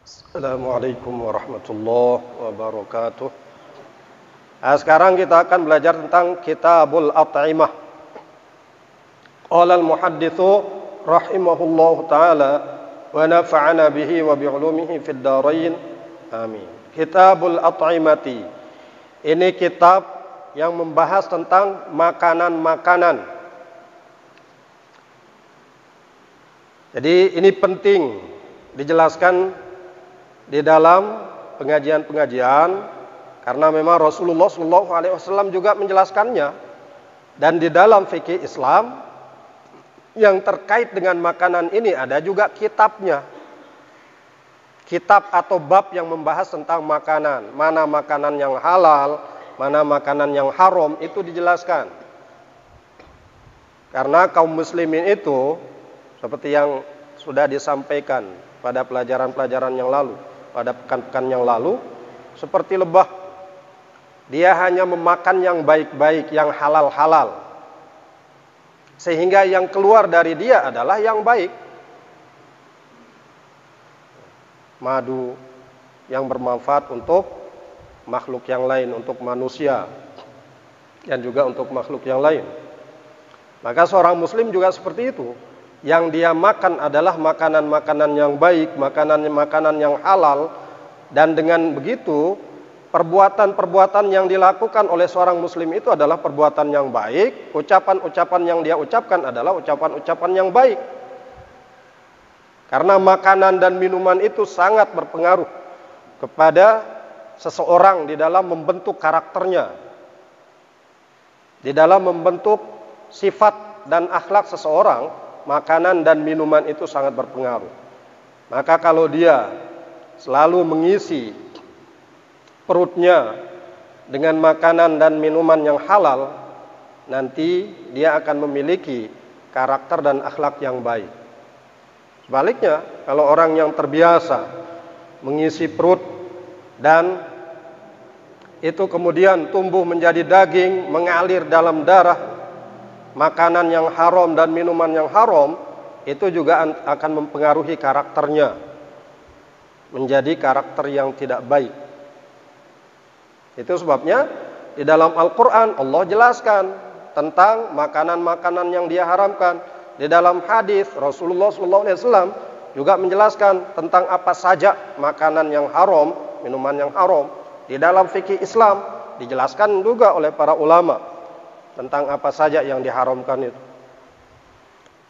Assalamualaikum warahmatullahi wabarakatuh. Sekarang kita akan belajar tentang Kitabul At'imah. Qala al-muhadditsu rahimahullahu taala wa nafa'ana bihi wa bi'ulumihi fid dharain. Amin. Kitabul At'imati. Ini kitab yang membahas tentang makanan-makanan. Jadi ini penting dijelaskan di dalam pengajian-pengajian, karena memang Rasulullah SAW juga menjelaskannya. Dan di dalam fikih Islam yang terkait dengan makanan ini ada juga kitabnya. Kitab atau bab yang membahas tentang makanan. Mana makanan yang halal, mana makanan yang haram, itu dijelaskan. Karena kaum muslimin itu seperti yang sudah disampaikan pada pelajaran-pelajaran yang lalu, pada pekan-pekan yang lalu, seperti lebah. Dia hanya memakan yang baik-baik, yang halal-halal. Sehingga yang keluar dari dia adalah yang baik. Madu yang bermanfaat untuk makhluk yang lain, untuk manusia, dan juga untuk makhluk yang lain. Maka seorang muslim juga seperti itu. Yang dia makan adalah makanan-makanan yang baik, makanan-makanan yang halal. Dan dengan begitu, perbuatan-perbuatan yang dilakukan oleh seorang muslim itu adalah perbuatan yang baik. Ucapan-ucapan yang dia ucapkan adalah ucapan-ucapan yang baik. Karena makanan dan minuman itu sangat berpengaruh kepada seseorang di dalam membentuk karakternya, di dalam membentuk sifat dan akhlak seseorang. Makanan dan minuman itu sangat berpengaruh. Maka kalau dia selalu mengisi perutnya dengan makanan dan minuman yang halal, nanti dia akan memiliki karakter dan akhlak yang baik. Sebaliknya, kalau orang yang terbiasa mengisi perut dan itu kemudian tumbuh menjadi daging, mengalir dalam darah, makanan yang haram dan minuman yang haram, itu juga akan mempengaruhi karakternya menjadi karakter yang tidak baik. Itu sebabnya di dalam Al-Quran Allah jelaskan tentang makanan-makanan yang dia haramkan. Di dalam hadis Rasulullah SAW juga menjelaskan tentang apa saja makanan yang haram, minuman yang haram. Di dalam fikih Islam dijelaskan juga oleh para ulama tentang apa saja yang diharamkan itu.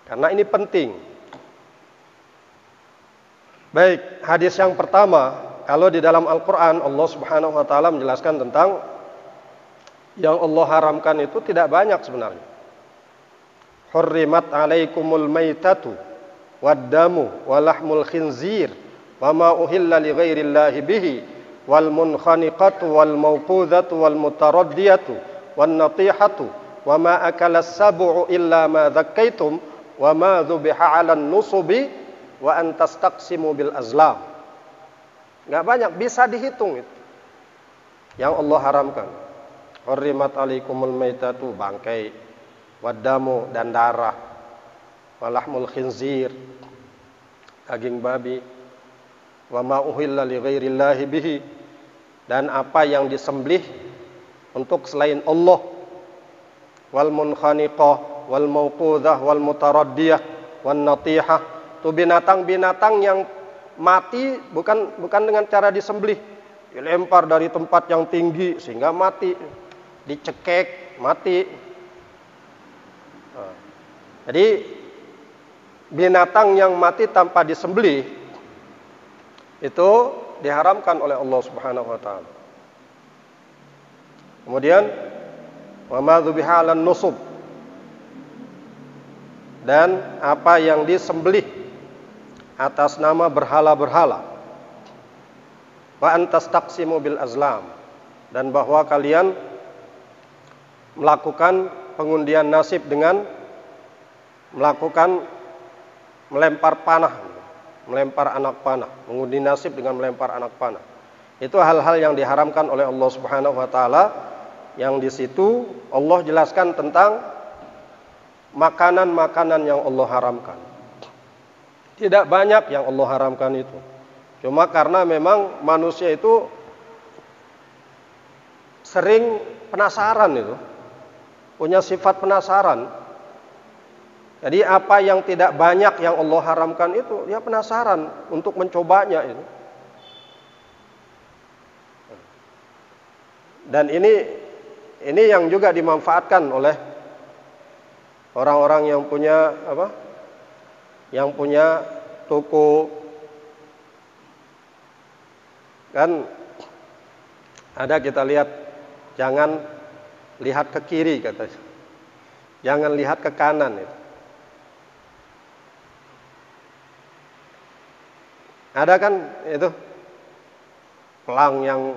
Karena ini penting. Baik, hadis yang pertama, kalau di dalam Al-Quran Allah Subhanahu wa Ta'ala menjelaskan tentang yang Allah haramkan itu tidak banyak sebenarnya. Hurrimat alaikumul maitatu waddamu walahmul khinzir wama uhilla li ghairillahi bihi wal munkhaniqatu wal mawqudhatu wal mutaraddiyatu wan natihatu wa ma akalas sab'u illa ma dhakkaitum wa ma dhubiha 'alan nusubi wa an tastaqsimu bil azlam. Enggak banyak, bisa dihitung itu yang Allah haramkan. Hurrimat alaikumul maitatu, bangkai, wadamu, dan darah, walahmul khinzir, daging babi, wa ma uhilla li ghairillahi bihi, dan apa yang disembelih untuk selain Allah, wal munkhaniqah wal mauqudah wal mutaraddiyah wan natihah, itu binatang-binatang yang mati bukan dengan cara disembelih, dilempar dari tempat yang tinggi sehingga mati, dicekek mati. Jadi binatang yang mati tanpa disembelih itu diharamkan oleh Allah Subhanahu wa Ta'ala. Kemudian wa ma dzubiha 'alan nusub, dan apa yang disembelih atas nama berhala-berhala. Wa antastaqsimu bil azlam, dan bahwa kalian melakukan pengundian nasib dengan melakukan melempar panah, melempar anak panah, mengundi nasib dengan melempar anak panah. Itu hal-hal yang diharamkan oleh Allah Subhanahu wa Ta'ala, yang di situ Allah jelaskan tentang makanan-makanan yang Allah haramkan. Tidak banyak yang Allah haramkan itu. Cuma karena memang manusia itu sering penasaran itu. Punya sifat penasaran. Jadi apa yang tidak banyak yang Allah haramkan itu, dia penasaran untuk mencobanya itu. Dan ini yang juga dimanfaatkan oleh orang-orang yang punya apa? Yang punya toko. Kan ada kita lihat, jangan lihat ke kiri katanya. Jangan lihat ke kanan itu. Ada kan itu pelang yang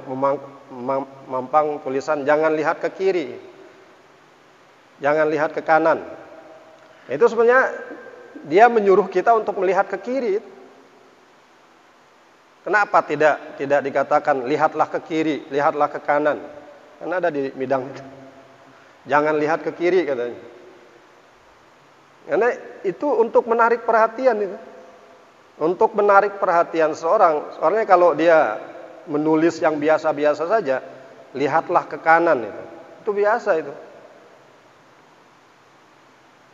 memampang tulisan jangan lihat ke kiri. Jangan lihat ke kanan. Itu sebenarnya dia menyuruh kita untuk melihat ke kiri. Kenapa tidak dikatakan lihatlah ke kiri, lihatlah ke kanan? Karena ada di bidang itu. Jangan lihat ke kiri katanya. Karena itu untuk menarik perhatian itu. Untuk menarik perhatian seorang. Soalnya kalau dia menulis yang biasa-biasa saja, lihatlah ke kanan itu. Itu biasa itu.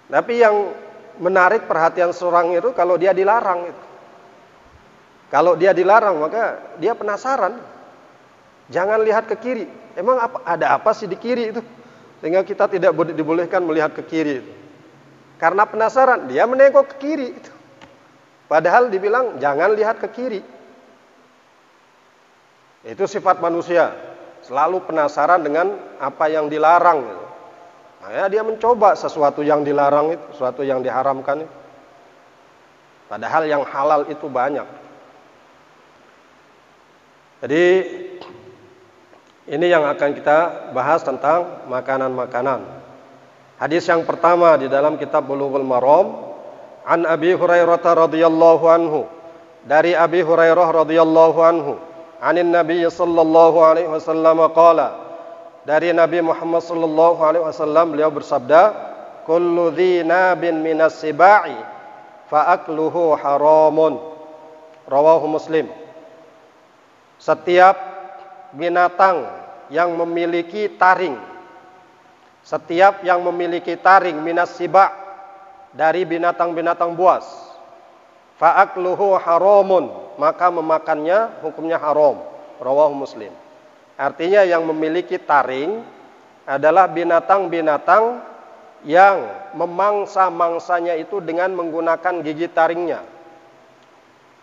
Tapi yang menarik perhatian seorang itu kalau dia dilarang itu. Kalau dia dilarang maka dia penasaran. Jangan lihat ke kiri. Emang ada apa sih di kiri itu? Sehingga kita tidak dibolehkan melihat ke kiri itu. Karena penasaran, dia menengok ke kiri itu. Padahal dibilang jangan lihat ke kiri. Itu sifat manusia, selalu penasaran dengan apa yang dilarang. Makanya dia mencoba sesuatu yang dilarang itu, sesuatu yang diharamkan itu. Padahal yang halal itu banyak. Jadi ini yang akan kita bahas tentang makanan-makanan. Hadis yang pertama di dalam kitab Bulughul Maram, an Abi Hurairah radhiyallahu anhu, dari Abi Hurairah radhiyallahu anhu, anin Nabi sallallahu alaihi wasallam qala, dari Nabi Muhammad sallallahu alaihi wasallam beliau bersabda, kullu dhi nabin minas sibai fa akluhu haramun. Rawahu Muslim. Setiap binatang yang memiliki taring, setiap yang memiliki taring minas siba, dari binatang-binatang buas, fa'akluhu haramun, maka memakannya hukumnya haram. Rawahu Muslim. Artinya yang memiliki taring adalah binatang-binatang yang memangsa-mangsanya itu dengan menggunakan gigi taringnya.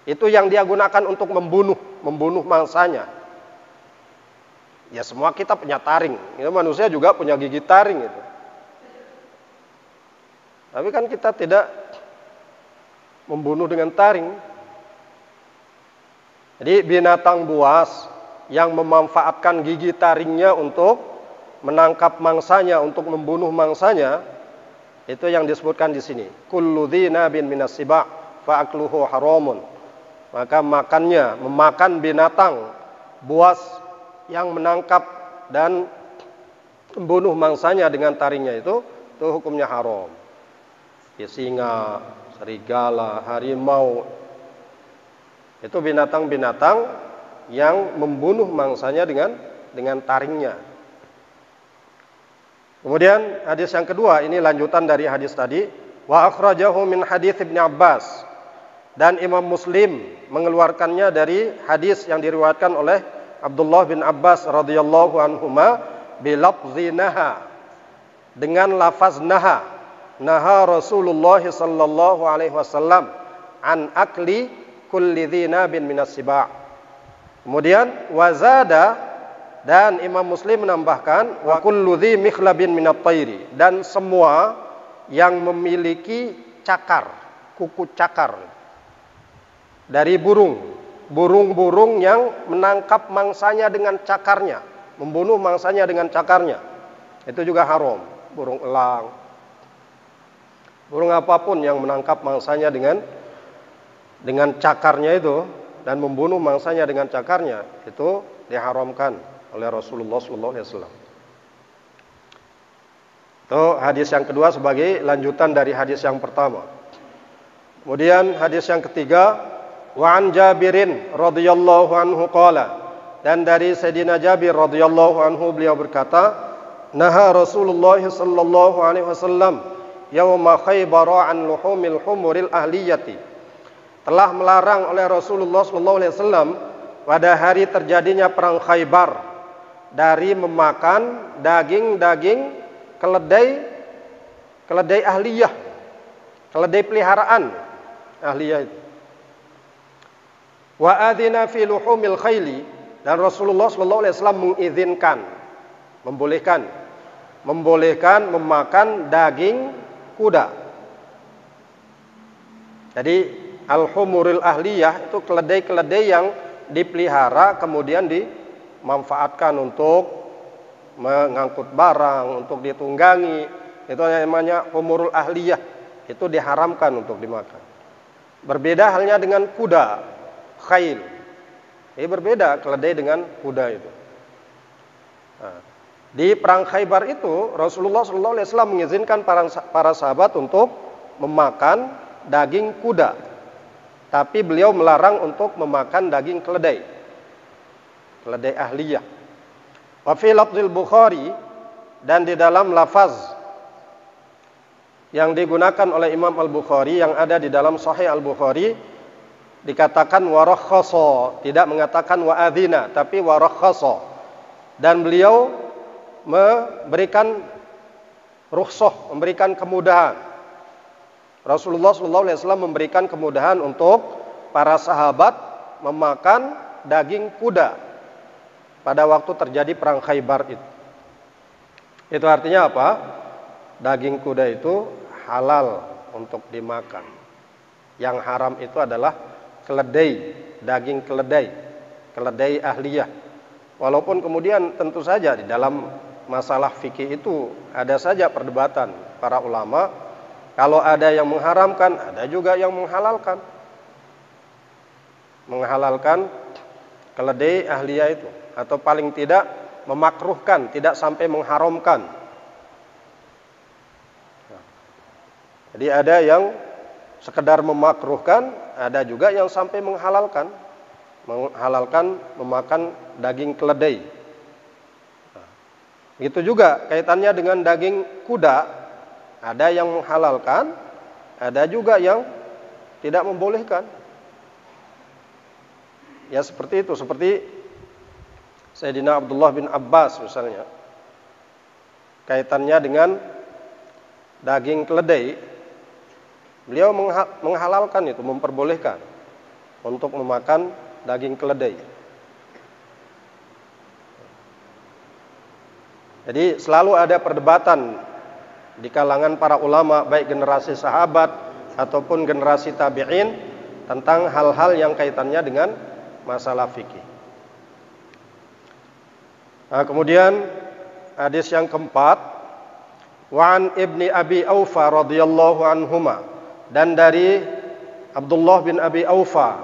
Itu yang dia gunakan untuk membunuh mangsanya. Ya semua kita punya taring. Itu manusia juga punya gigi taring itu. Tapi kan kita tidak membunuh dengan taring. Jadi binatang buas yang memanfaatkan gigi taringnya untuk menangkap mangsanya, untuk membunuh mangsanya, itu yang disebutkan di sini. Kullu dhi nabin minas siba fa akluhu haramun. Maka memakan binatang buas yang menangkap dan membunuh mangsanya dengan taringnya itu hukumnya haram. Singa, serigala, harimau, itu binatang-binatang yang membunuh mangsanya dengan taringnya. Kemudian hadis yang kedua, ini lanjutan dari hadis tadi. Wa akhrajahu min hadits Ibnu Abbas, dan Imam Muslim mengeluarkannya dari hadis yang diriwayatkan oleh Abdullah bin Abbas radhiyallahu anhuma bilafzi naha, dengan lafaz naha. Naha Rasulullah sallallahu alaihi wasallam an akli kulli dhi nabin minas siba. Kemudian wazada, dan Imam Muslim menambahkan wa kullu dhi mikhlabin minat tayri, dan semua yang memiliki cakar, kuku cakar dari burung-burung yang menangkap mangsanya dengan cakarnya, membunuh mangsanya dengan cakarnya, itu juga haram. Burung elang, burung apapun yang menangkap mangsanya dengan cakarnya itu dan membunuh mangsanya dengan cakarnya, itu diharamkan oleh Rasulullah sallallahu alaihi wasallam. Itu hadis yang kedua sebagai lanjutan dari hadis yang pertama. Kemudian hadis yang ketiga, wa an Jabirin radhiyallahu anhu qala, dan dari Sayyidina Jabir radhiyallahu anhu beliau berkata, naha Rasulullah sallallahu alaihi wasallam yauma Khaybar an luhumil humuril ahliyati. Telah melarang oleh Rasulullah sallallahu alaihi wasallam pada hari terjadinya perang Khaybar dari memakan daging-daging keledai ahliyah, keledai peliharaan ahliyah itu. Wa adzina fi luhumil khayli, dan Rasulullah sallallahu alaihi wasallam mengizinkan, membolehkan memakan daging kuda. Jadi al-humuril ahliyah itu keledai-keledai yang dipelihara kemudian dimanfaatkan untuk mengangkut barang, untuk ditunggangi. Itu namanya humurul ahliyah, itu diharamkan untuk dimakan. Berbeda halnya dengan kuda, khail. Ini berbeda keledai dengan kuda itu. Nah, di perang Khaybar itu Rasulullah SAW mengizinkan para sahabat untuk memakan daging kuda, tapi beliau melarang untuk memakan daging keledai ahliyah. Wa fi lafzil Bukhari, dan di dalam lafaz yang digunakan oleh Imam Al-Bukhari yang ada di dalam Sahih Al-Bukhari dikatakan warakhasa, tidak mengatakan wa'adzina tapi warakhasa, dan beliau memberikan rukhsah, memberikan kemudahan. Rasulullah SAW memberikan kemudahan untuk para sahabat memakan daging kuda pada waktu terjadi perang Khaybar itu. Itu artinya apa? Daging kuda itu halal untuk dimakan. Yang haram itu adalah keledai, daging keledai ahliyah. Walaupun kemudian tentu saja di dalam masalah fikih itu ada saja perdebatan para ulama. Kalau ada yang mengharamkan, ada juga yang menghalalkan. Menghalalkan keledai ahliyah itu, atau paling tidak memakruhkan, tidak sampai mengharamkan. Jadi ada yang sekedar memakruhkan, ada juga yang sampai menghalalkan memakan daging keledai. Begitu juga kaitannya dengan daging kuda, ada yang menghalalkan, ada juga yang tidak membolehkan. Ya seperti itu, seperti Sayyidina Abdullah bin Abbas misalnya, kaitannya dengan daging keledai, beliau menghalalkan itu, memperbolehkan untuk memakan daging keledai. Jadi selalu ada perdebatan di kalangan para ulama, baik generasi sahabat ataupun generasi tabi'in, tentang hal-hal yang kaitannya dengan masalah fikih. Nah, kemudian hadis yang keempat, wa an ibni Abi Aufa radhiyallahu anhuma, dan dari Abdullah bin Abi Aufa,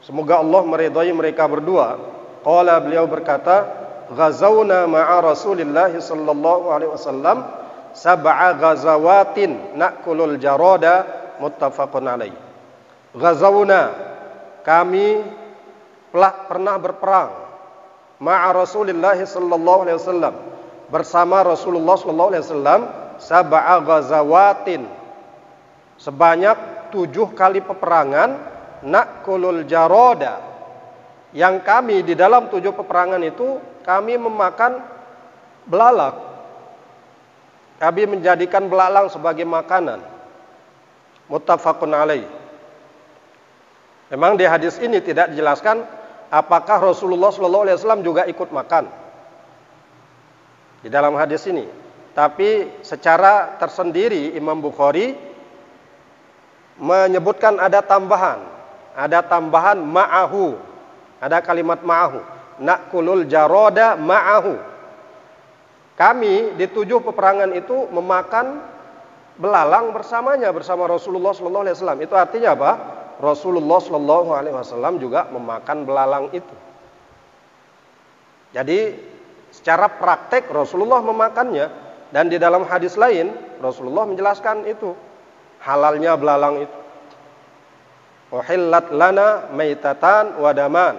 semoga Allah meridhai mereka berdua, qala, beliau berkata, ghazawna ma'a Rasulillah sallallahu alaihi wasallam sab'a ghazawatin na'kulul jarada, muttafaqun alaih. Ghazawna, kami pernah berperang, ma'a Rasulillah sallallahu alaihi wasallam, bersama Rasulullah sallallahu alaihi wasallam, sab'a ghazawatin, sebanyak 7 kali peperangan, na'kulul jarada, yang kami di dalam 7 peperangan itu kami memakan belalak. Kami menjadikan belalang sebagai makanan. Muttafaqun alaih. Memang di hadis ini tidak dijelaskan apakah Rasulullah SAW juga ikut makan di dalam hadis ini. Tapi secara tersendiri Imam Bukhari menyebutkan ada tambahan ma'ahu, ada kalimat ma'ahu, na'kulul jaroda ma'ahu. Kami di 7 peperangan itu memakan belalang bersamanya, bersama Rasulullah SAW. Itu artinya apa? Rasulullah SAW juga memakan belalang itu. Jadi secara praktek Rasulullah memakannya, Dan di dalam hadis lain Rasulullah menjelaskan itu halalnya belalang itu. Uhillat lana maitatan wa daman.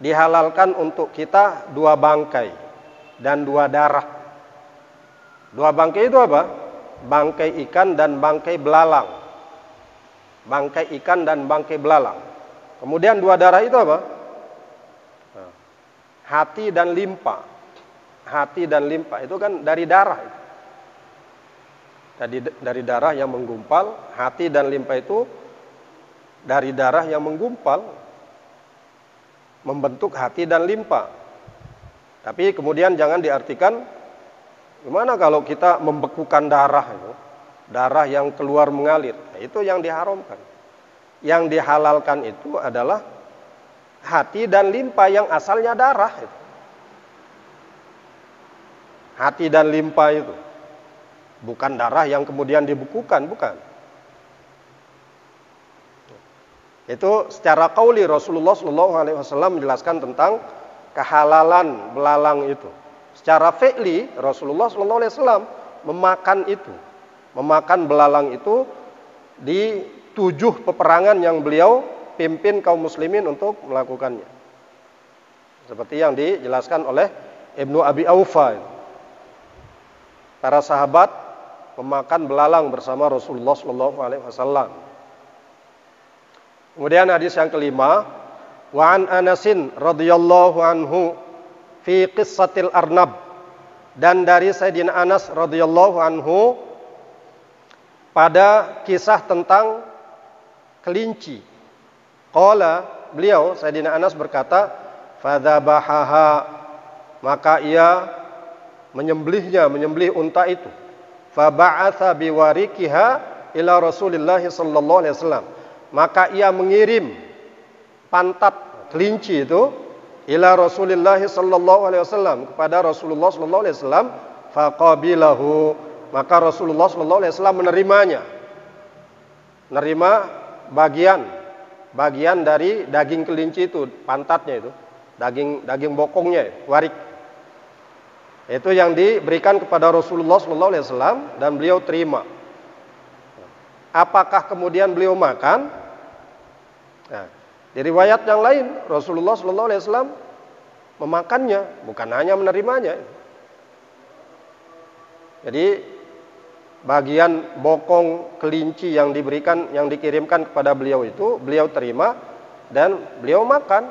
Dihalalkan untuk kita 2 bangkai dan 2 darah. 2 bangkai itu apa? Bangkai ikan dan bangkai belalang. Bangkai ikan dan bangkai belalang. Kemudian 2 darah itu apa? Hati dan limpa. Hati dan limpa itu kan dari darah. Dari darah yang menggumpal. Hati dan limpa itu dari darah yang menggumpal membentuk hati dan limpa. Tapi kemudian jangan diartikan gimana kalau kita membekukan darah itu, darah yang keluar mengalir. Nah, itu yang diharamkan. Yang dihalalkan itu adalah hati dan limpa yang asalnya darah itu. Hati dan limpa itu bukan darah yang kemudian dibekukan, bukan. Itu secara qauli Rasulullah SAW menjelaskan tentang kehalalan belalang itu. Secara fi'li Rasulullah SAW memakan itu, memakan belalang itu di 7 peperangan yang beliau pimpin kaum muslimin untuk melakukannya. Seperti yang dijelaskan oleh Ibnu Abi Aufa. Para sahabat memakan belalang bersama Rasulullah SAW. Kemudian hadis yang kelima, wa an Anasin radhiyallahu anhu fi qissatil arnab, dan dari Sayyidina Anas radhiyallahu anhu pada kisah tentang kelinci. Qala, beliau Sayyidina Anas berkata, fadzabahaha, maka ia menyembelih unta itu. Fa ba'atha biwarikiha ila Rasulillah sallallahu alaihi wasallam. Maka ia mengirim pantat kelinci itu ila Rasulillah sallallahu alaihi wasallam, kepada Rasulullah sallallahu alaihi wasallam. Fa qabilahu, maka Rasulullah sallallahu alaihi wasallam menerimanya. Menerima bagian dari daging kelinci itu, pantatnya itu, daging bokongnya, warik. Itu yang diberikan kepada Rasulullah SAW dan beliau terima. Apakah kemudian beliau makan? Nah, di riwayat yang lain Rasulullah SAW memakannya, bukan hanya menerimanya. Jadi bagian bokong kelinci yang dikirimkan kepada beliau itu beliau terima dan beliau makan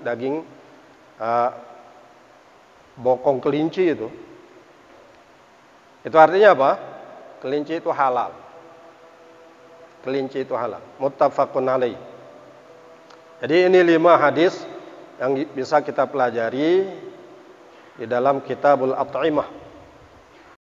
daging bokong kelinci itu. Itu artinya apa? Kelinci itu halal. Kelinci itu halal. Muttafaqun alaih. Jadi ini 5 hadis yang bisa kita pelajari di dalam Kitabul At'imah.